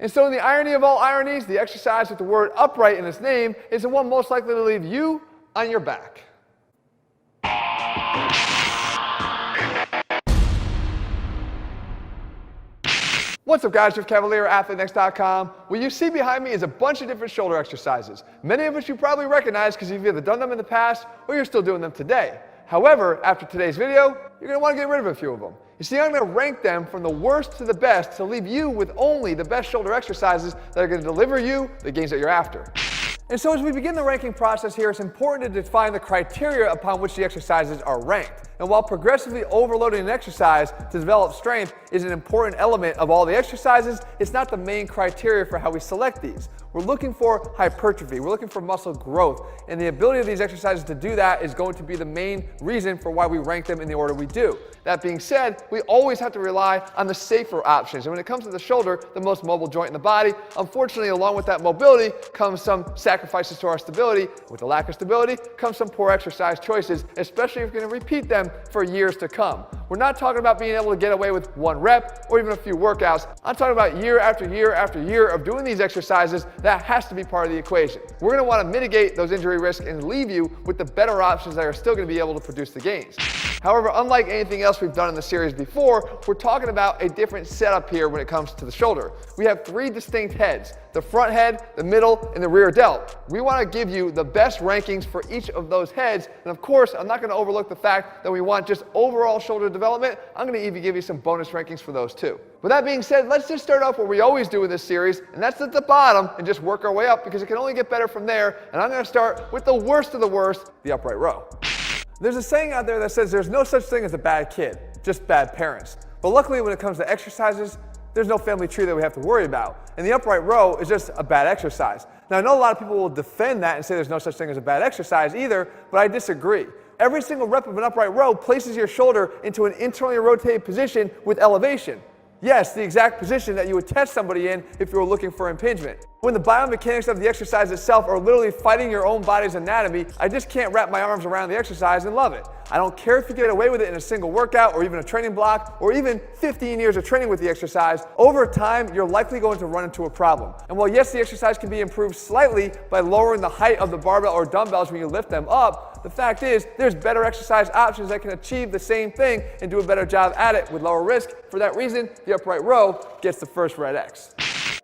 And so in the irony of all ironies, the exercise with the word upright in its name is the one most likely to leave you on your back. What's up guys, Jeff Cavalier, ATHLEAN-X.com. What you see behind me is a bunch of different shoulder exercises, many of which you probably recognize because you've either done them in the past or you're still doing them today. However, after today's video, you're going to want to get rid of a few of them. You see, I'm going to rank them from the worst to the best to leave you with only the best shoulder exercises that are going to deliver you the gains that you're after. And so as we begin the ranking process here, it's important to define the criteria upon which the exercises are ranked. And while progressively overloading an exercise to develop strength is an important element of all the exercises, it's not the main criteria for how we select these. We're looking for hypertrophy, we're looking for muscle growth, and the ability of these exercises to do that is going to be the main reason for why we rank them in the order we do. That being said, we always have to rely on the safer options, and when it comes to the shoulder, the most mobile joint in the body, unfortunately along with that mobility comes some sacrifices to our stability. With the lack of stability comes some poor exercise choices, especially if you're going to repeat them for years to come. We're not talking about being able to get away with one rep or even a few workouts. I'm talking about year after year after year of doing these exercises. That has to be part of the equation. We're going to want to mitigate those injury risks and leave you with the better options that are still going to be able to produce the gains. However, unlike anything else we've done in the series before, we're talking about a different setup here when it comes to the shoulder. We have three distinct heads: the front head, the middle, and the rear delt. We want to give you the best rankings for each of those heads, and of course, I'm not going to overlook the fact that we want just overall shoulder development. I'm going to even give you some bonus rankings for those too. With that being said, let's just start off where we always do with this series, and that's at the bottom, and just work our way up because it can only get better from there. And I'm going to start with the worst of the worst, the upright row. There's a saying out there that says there's no such thing as a bad kid, just bad parents. But luckily when it comes to exercises, there's no family tree that we have to worry about. And the upright row is just a bad exercise. Now I know a lot of people will defend that and say there's no such thing as a bad exercise either, but I disagree. Every single rep of an upright row places your shoulder into an internally rotated position with elevation. Yes, the exact position that you would test somebody in if you were looking for impingement. When the biomechanics of the exercise itself are literally fighting your own body's anatomy, I just can't wrap my arms around the exercise and love it. I don't care if you get away with it in a single workout or even a training block or even 15 years of training with the exercise. Over time, you're likely going to run into a problem. And while yes, the exercise can be improved slightly by lowering the height of the barbell or dumbbells when you lift them up, the fact is there's better exercise options that can achieve the same thing and do a better job at it with lower risk. For that reason, the upright row gets the first red X.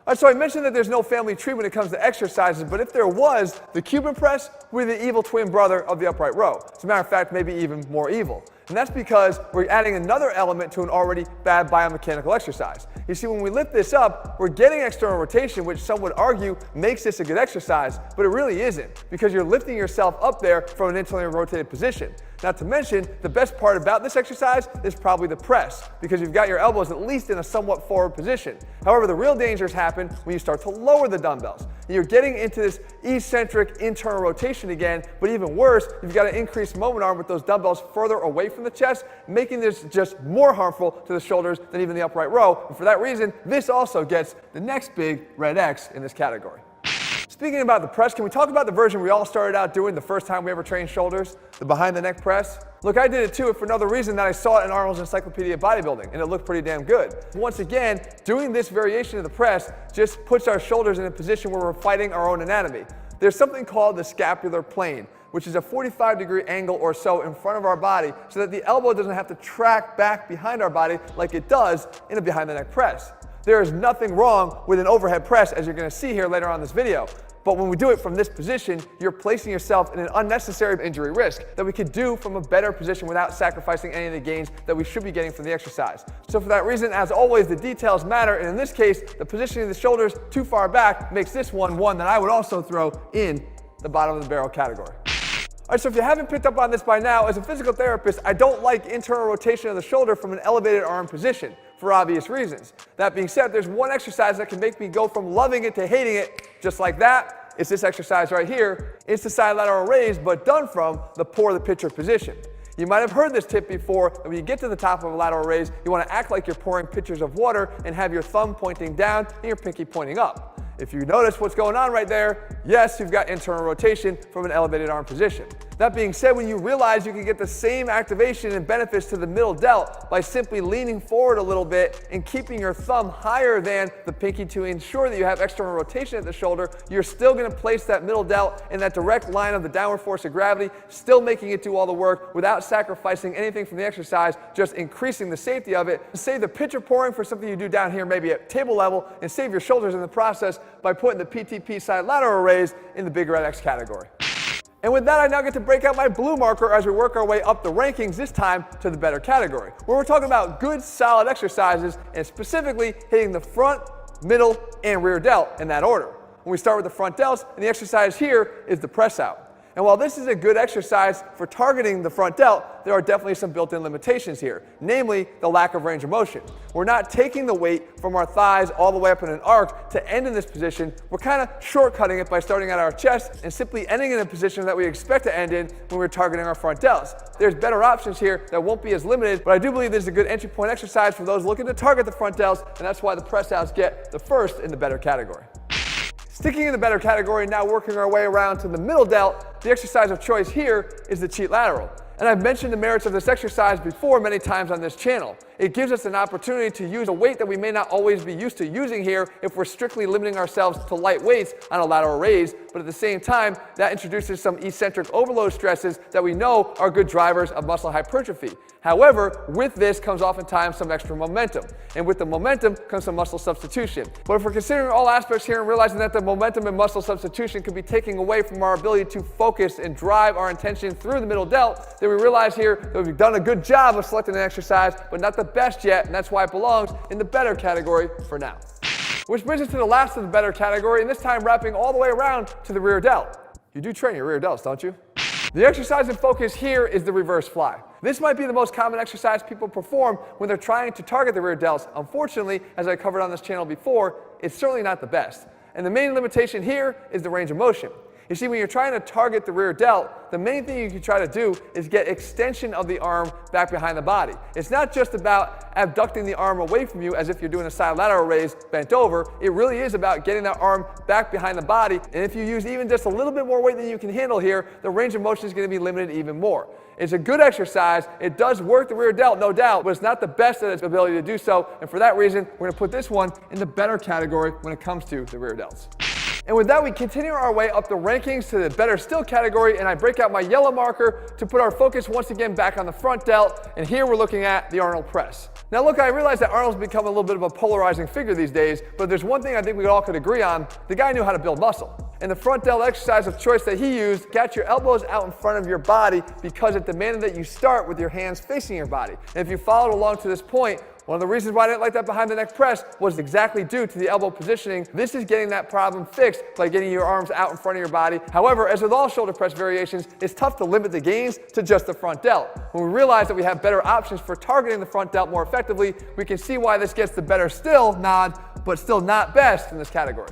Alright, so I mentioned that there's no family tree when it comes to exercises, but if there was, the Cuban press would be the evil twin brother of the upright row. As a matter of fact, maybe even more evil. And that's because we're adding another element to an already bad biomechanical exercise. You see, when we lift this up, we're getting external rotation, which some would argue makes this a good exercise, but it really isn't, because you're lifting yourself up there from an internally rotated position. Not to mention, the best part about this exercise is probably the press, because you've got your elbows at least in a somewhat forward position. However, the real dangers happen when you start to lower the dumbbells. You're getting into this eccentric internal rotation again, but even worse, you've got to increase moment arm with those dumbbells further away from the chest, making this just more harmful to the shoulders than even the upright row. And for that reason, this also gets the next big red X in this category. Speaking about the press, can we talk about the version we all started out doing the first time we ever trained shoulders? The behind the neck press? Look, I did it too, for another reason that I saw it in Arnold's Encyclopedia of Bodybuilding, and it looked pretty damn good. Once again, doing this variation of the press just puts our shoulders in a position where we're fighting our own anatomy. There's something called the scapular plane, which is a 45-degree angle or so in front of our body so that the elbow doesn't have to track back behind our body like it does in a behind the neck press. There is nothing wrong with an overhead press, as you're going to see here later on in this video. But when we do it from this position, you're placing yourself in an unnecessary injury risk that we could do from a better position without sacrificing any of the gains that we should be getting from the exercise. So for that reason, as always, the details matter. And in this case, the positioning of the shoulders too far back makes this one that I would also throw in the bottom of the barrel category. Alright, so if you haven't picked up on this by now, as a physical therapist, I don't like internal rotation of the shoulder from an elevated arm position for obvious reasons. That being said, there's one exercise that can make me go from loving it to hating it just like that. It's this exercise right here. It's the side lateral raise, but done from the pour the pitcher position. You might have heard this tip before, that when you get to the top of a lateral raise, you want to act like you're pouring pitchers of water and have your thumb pointing down and your pinky pointing up. If you notice what's going on right there, yes, you've got internal rotation from an elevated arm position. That being said, when you realize you can get the same activation and benefits to the middle delt by simply leaning forward a little bit and keeping your thumb higher than the pinky to ensure that you have external rotation at the shoulder, you're still going to place that middle delt in that direct line of the downward force of gravity, still making it do all the work without sacrificing anything from the exercise, just increasing the safety of it. Save the picture pouring for something you do down here maybe at table level, and save your shoulders in the process by putting the PTP side lateral raise in the big red X category. And with that, I now get to break out my blue marker as we work our way up the rankings, this time to the better category, where we're talking about good, solid exercises, and specifically hitting the front, middle, and rear delt in that order. When we start with the front delts, and the exercise here is the press out. And while this is a good exercise for targeting the front delt, there are definitely some built-in limitations here, namely the lack of range of motion. We're not taking the weight from our thighs all the way up in an arc to end in this position. We're kind of shortcutting it by starting at our chest and simply ending in a position that we expect to end in when we're targeting our front delts. There's better options here that won't be as limited, but I do believe this is a good entry point exercise for those looking to target the front delts, and that's why the press outs get the first in the better category. Sticking in the better category, now working our way around to the middle delt, the exercise of choice here is the cheat lateral. And I've mentioned the merits of this exercise before many times on this channel. It gives us an opportunity to use a weight that we may not always be used to using here if we're strictly limiting ourselves to light weights on a lateral raise, but at the same time, that introduces some eccentric overload stresses that we know are good drivers of muscle hypertrophy. However, with this comes oftentimes some extra momentum, and with the momentum comes some muscle substitution. But if we're considering all aspects here and realizing that the momentum and muscle substitution could be taking away from our ability to focus and drive our intention through the middle delt, then we realize here that we've done a good job of selecting an exercise, but not the best yet, and that's why it belongs in the better category for now. Which brings us to the last of the better category, and this time wrapping all the way around to the rear delt. You do train your rear delts, don't you? The exercise in focus here is the reverse fly. This might be the most common exercise people perform when they're trying to target the rear delts. Unfortunately, as I covered on this channel before, it's certainly not the best. And the main limitation here is the range of motion. You see, when you're trying to target the rear delt, the main thing you can try to do is get extension of the arm back behind the body. It's not just about abducting the arm away from you as if you're doing a side lateral raise bent over. It really is about getting that arm back behind the body. And if you use even just a little bit more weight than you can handle here, the range of motion is going to be limited even more. It's a good exercise. It does work the rear delt, no doubt, but it's not the best at its ability to do so. And for that reason, we're going to put this one in the better category when it comes to the rear delts. And with that, we continue our way up the rankings to the better still category, and I break out my yellow marker to put our focus once again back on the front delt, and here we're looking at the Arnold press. Now look, I realize that Arnold's become a little bit of a polarizing figure these days, but there's one thing I think we all could agree on: the guy knew how to build muscle. And the front delt exercise of choice that he used got your elbows out in front of your body because it demanded that you start with your hands facing your body. And if you followed along to this point, one of the reasons why I didn't like that behind the neck press was exactly due to the elbow positioning. This is getting that problem fixed by getting your arms out in front of your body. However, as with all shoulder press variations, it's tough to limit the gains to just the front delt. When we realize that we have better options for targeting the front delt more effectively, we can see why this gets the better still nod, but still not best in this category.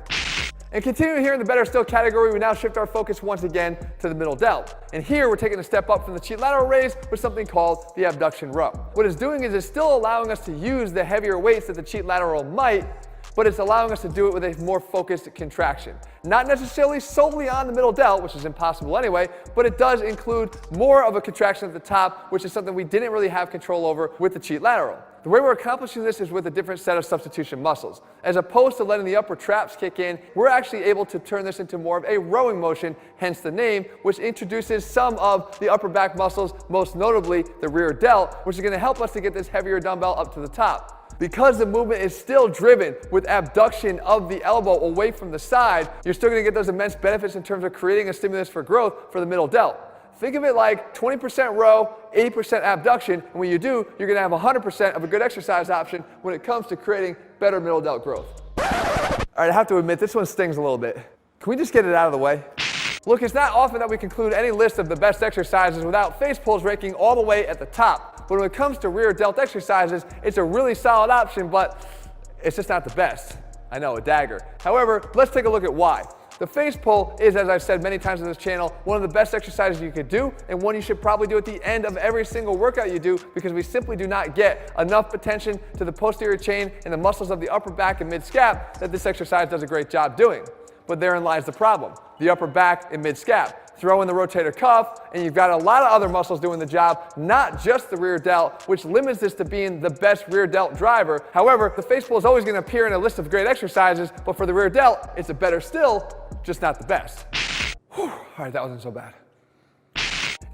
And continuing here in the better still category, we now shift our focus once again to the middle delt. And here we're taking a step up from the cheat lateral raise with something called the abduction row. What it's doing is it's still allowing us to use the heavier weights that the cheat lateral might, but it's allowing us to do it with a more focused contraction. Not necessarily solely on the middle delt, which is impossible anyway, but it does include more of a contraction at the top, which is something we didn't really have control over with the cheat lateral. The way we're accomplishing this is with a different set of substitution muscles. As opposed to letting the upper traps kick in, we're actually able to turn this into more of a rowing motion, hence the name, which introduces some of the upper back muscles, most notably the rear delt, which is going to help us to get this heavier dumbbell up to the top. Because the movement is still driven with abduction of the elbow away from the side, you're still going to get those immense benefits in terms of creating a stimulus for growth for the middle delt. Think of it like 20% row, 80% abduction, and when you do, you're going to have 100% of a good exercise option when it comes to creating better middle delt growth. All right, I have to admit, this one stings a little bit. Can we just get it out of the way? Look, it's not often that we conclude any list of the best exercises without face pulls ranking all the way at the top. But when it comes to rear delt exercises, it's a really solid option, but it's just not the best. I know, a dagger. However, let's take a look at why. The face pull is, as I've said many times on this channel, one of the best exercises you could do, and one you should probably do at the end of every single workout you do, because we simply do not get enough attention to the posterior chain and the muscles of the upper back and mid-scap that this exercise does a great job doing. But therein lies the problem. The upper back and mid-scap. Throw in the rotator cuff, and you've got a lot of other muscles doing the job, not just the rear delt, which limits this to being the best rear delt driver. However, the face pull is always going to appear in a list of great exercises, but for the rear delt, it's a better still, just not the best. Whew. All right, that wasn't so bad.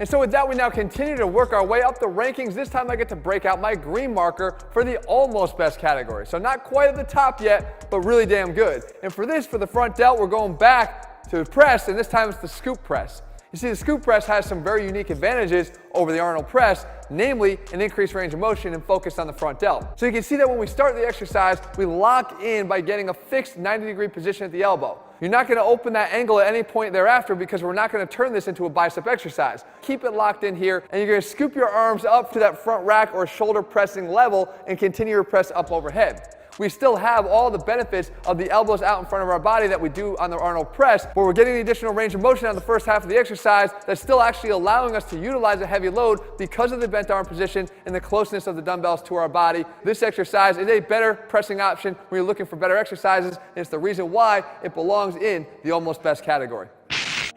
And so with that, we now continue to work our way up the rankings. This time I get to break out my green marker for the almost best category. So not quite at the top yet, but really damn good. And for this, for the front delt, we're going back to press, and this time it's the scoop press. You see, the scoop press has some very unique advantages over the Arnold press, namely an increased range of motion and focus on the front delt. So you can see that when we start the exercise, we lock in by getting a fixed 90-degree position at the elbow. You're not going to open that angle at any point thereafter, because we're not going to turn this into a bicep exercise. Keep it locked in here, and you're going to scoop your arms up to that front rack or shoulder pressing level and continue to press up overhead. We still have all the benefits of the elbows out in front of our body that we do on the Arnold press, but we're getting the additional range of motion on the first half of the exercise that's still actually allowing us to utilize a heavy load because of the bent arm position and the closeness of the dumbbells to our body. This exercise is a better pressing option when you're looking for better exercises, and it's the reason why it belongs in the almost best category.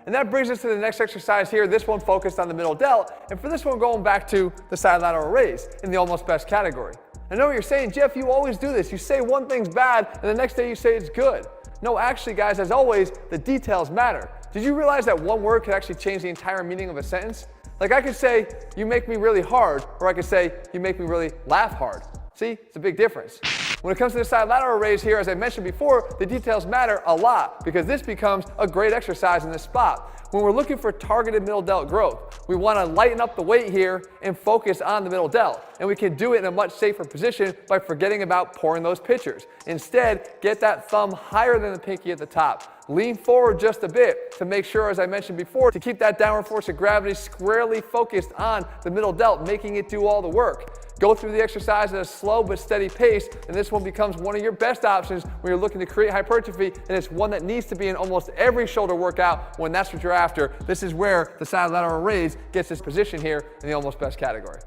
And that brings us to the next exercise here, this one focused on the middle delt, and for this one going back to the side lateral raise in the almost best category. I know what you're saying, Jeff, you always do this. You say one thing's bad, and the next day you say it's good. No, actually, guys, as always, the details matter. Did you realize that one word could actually change the entire meaning of a sentence? Like I could say, you make me really hard, or I could say, you make me really laugh hard. See, it's a big difference. When it comes to the side lateral raise here, as I mentioned before, the details matter a lot, because this becomes a great exercise in this spot. When we're looking for targeted middle delt growth, we want to lighten up the weight here and focus on the middle delt. And we can do it in a much safer position by forgetting about pouring those pitchers. Instead, get that thumb higher than the pinky at the top. Lean forward just a bit to make sure, as I mentioned before, to keep that downward force of gravity squarely focused on the middle delt, making it do all the work. Go through the exercise at a slow but steady pace, and this one becomes one of your best options when you're looking to create hypertrophy, and it's one that needs to be in almost every shoulder workout when that's what you're after. This is where the side lateral raise gets its position here in the almost best category.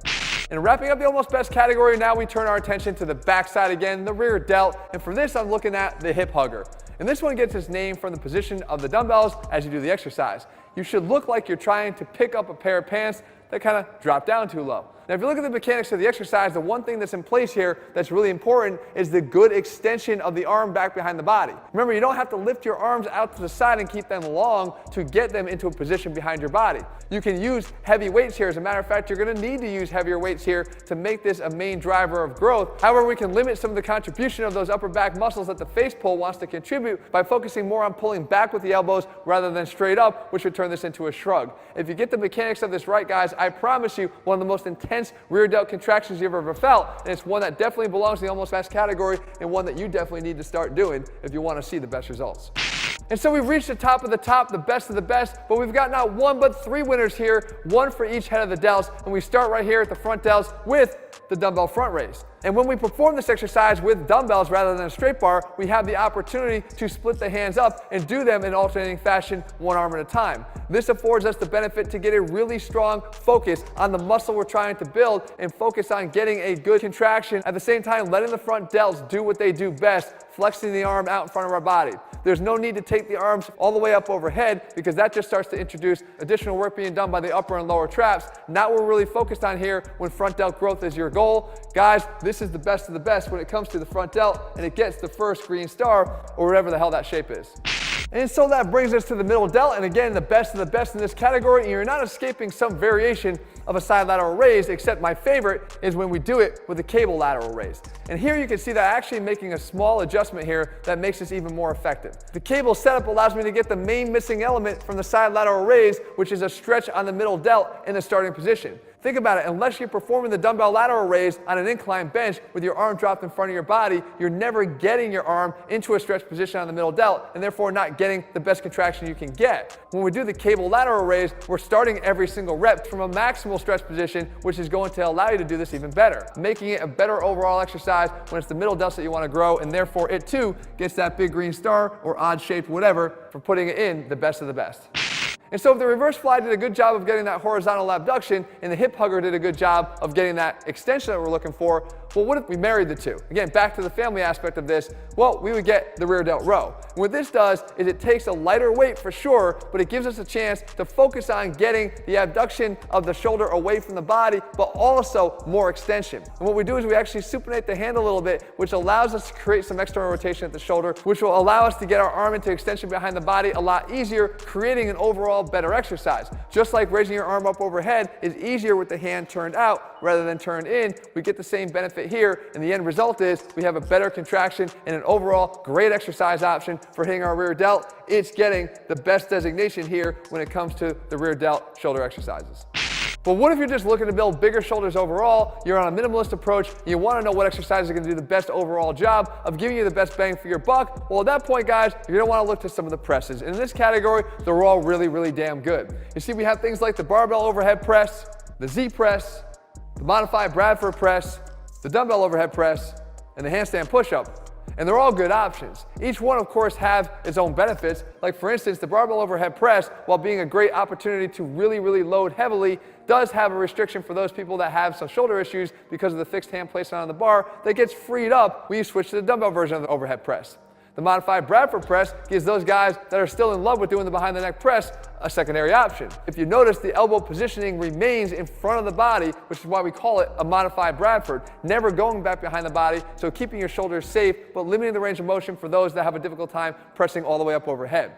And wrapping up the almost best category, now we turn our attention to the backside again, the rear delt, and for this I'm looking at the hip hugger. And this one gets its name from the position of the dumbbells as you do the exercise. You should look like you're trying to pick up a pair of pants that kind of drop down too low. Now, if you look at the mechanics of the exercise, the one thing that's in place here that's really important is the good extension of the arm back behind the body. Remember, you don't have to lift your arms out to the side and keep them long to get them into a position behind your body. You can use heavy weights here. As a matter of fact, you're going to need to use heavier weights here to make this a main driver of growth. However, we can limit some of the contribution of those upper back muscles that the face pull wants to contribute by focusing more on pulling back with the elbows rather than straight up, which would turn this into a shrug. If you get the mechanics of this right, guys, I promise you one of the most intense rear delt contractions you've ever felt, and it's one that definitely belongs in the almost best category, and one that you definitely need to start doing if you want to see the best results. And so we've reached the top of the top, the best of the best, but we've got not one but three winners here, one for each head of the delts, and we start right here at the front delts with the dumbbell front raise. And when we perform this exercise with dumbbells rather than a straight bar, we have the opportunity to split the hands up and do them in alternating fashion, one arm at a time. This affords us the benefit to get a really strong focus on the muscle we're trying to build and focus on getting a good contraction, at the same time letting the front delts do what they do best, flexing the arm out in front of our body. There's no need to take the arms all the way up overhead, because that just starts to introduce additional work being done by the upper and lower traps. Not what we're really focused on here when front delt growth is your goal. Guys, this is the best of the best when it comes to the front delt, and it gets the first green star, or whatever the hell that shape is. And so that brings us to the middle delt, and again, the best of the best in this category, and you're not escaping some variation of a side lateral raise, except my favorite is when we do it with a cable lateral raise. And here you can see that I'm actually making a small adjustment here that makes this even more effective. The cable setup allows me to get the main missing element from the side lateral raise, which is a stretch on the middle delt in the starting position. Think about it, unless you're performing the dumbbell lateral raise on an incline bench with your arm dropped in front of your body, you're never getting your arm into a stretch position on the middle delt, and therefore not getting the best contraction you can get. When we do the cable lateral raise, we're starting every single rep from a maximal maximal stretch position, which is going to allow you to do this even better, making it a better overall exercise when it's the middle delts that you want to grow, and therefore it too gets that big green star or odd shaped whatever for putting it in the best of the best. And so if the reverse fly did a good job of getting that horizontal abduction and the hip hugger did a good job of getting that extension that we're looking for, well, what if we married the two? Again, back to the family aspect of this, well, we would get the rear delt row. And what this does is it takes a lighter weight for sure, but it gives us a chance to focus on getting the abduction of the shoulder away from the body, but also more extension. And what we do is we actually supinate the hand a little bit, which allows us to create some external rotation at the shoulder, which will allow us to get our arm into extension behind the body a lot easier, creating an overall better exercise. Just like raising your arm up overhead is easier with the hand turned out rather than turned in, we get the same benefit here, and the end result is we have a better contraction and an overall great exercise option for hitting our rear delt. It's getting the best designation here when it comes to the rear delt shoulder exercises. But what if you're just looking to build bigger shoulders overall, you're on a minimalist approach, and you want to know what exercises are going to do the best overall job of giving you the best bang for your buck? Well, at that point, guys, you're going to want to look to some of the presses. And in this category, they're all really, really damn good. You see, we have things like the barbell overhead press, the Z press, the modified Bradford press, the dumbbell overhead press, and the handstand push-up. And they're all good options. Each one, of course, have its own benefits. Like for instance, the barbell overhead press, while being a great opportunity to really, really load heavily, does have a restriction for those people that have some shoulder issues because of the fixed hand placement on the bar that gets freed up when you switch to the dumbbell version of the overhead press. The modified Bradford press gives those guys that are still in love with doing the behind the neck press a secondary option. If you notice, the elbow positioning remains in front of the body, which is why we call it a modified Bradford, never going back behind the body, so keeping your shoulders safe, but limiting the range of motion for those that have a difficult time pressing all the way up overhead.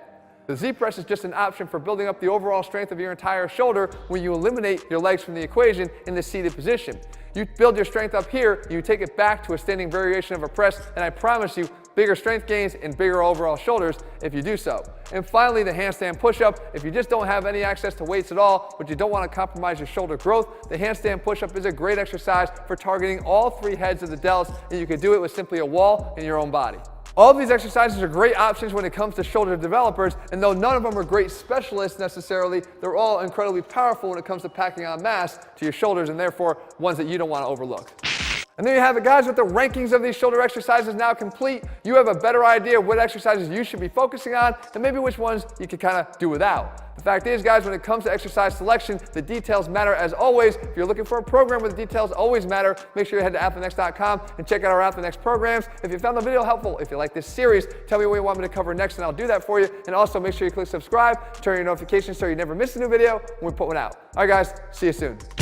The Z press is just an option for building up the overall strength of your entire shoulder when you eliminate your legs from the equation in the seated position. You build your strength up here, you take it back to a standing variation of a press, and I promise you, bigger strength gains and bigger overall shoulders if you do so. And finally, the handstand push-up. If you just don't have any access to weights at all, but you don't want to compromise your shoulder growth, the handstand push-up is a great exercise for targeting all three heads of the delts, and you can do it with simply a wall in your own body. All of these exercises are great options when it comes to shoulder developers, and though none of them are great specialists necessarily, they're all incredibly powerful when it comes to packing on mass to your shoulders, and therefore ones that you don't want to overlook. And there you have it, guys. With the rankings of these shoulder exercises now complete, you have a better idea of what exercises you should be focusing on and maybe which ones you can kind of do without. The fact is, guys, when it comes to exercise selection, the details matter as always. If you're looking for a program where the details always matter, make sure you head to ATHLEAN-X.com and check out our ATHLEAN-X programs. If you found the video helpful, if you like this series, tell me what you want me to cover next and I'll do that for you. And also make sure you click subscribe, turn your notifications so you never miss a new video when we put one out. All right, guys, see you soon.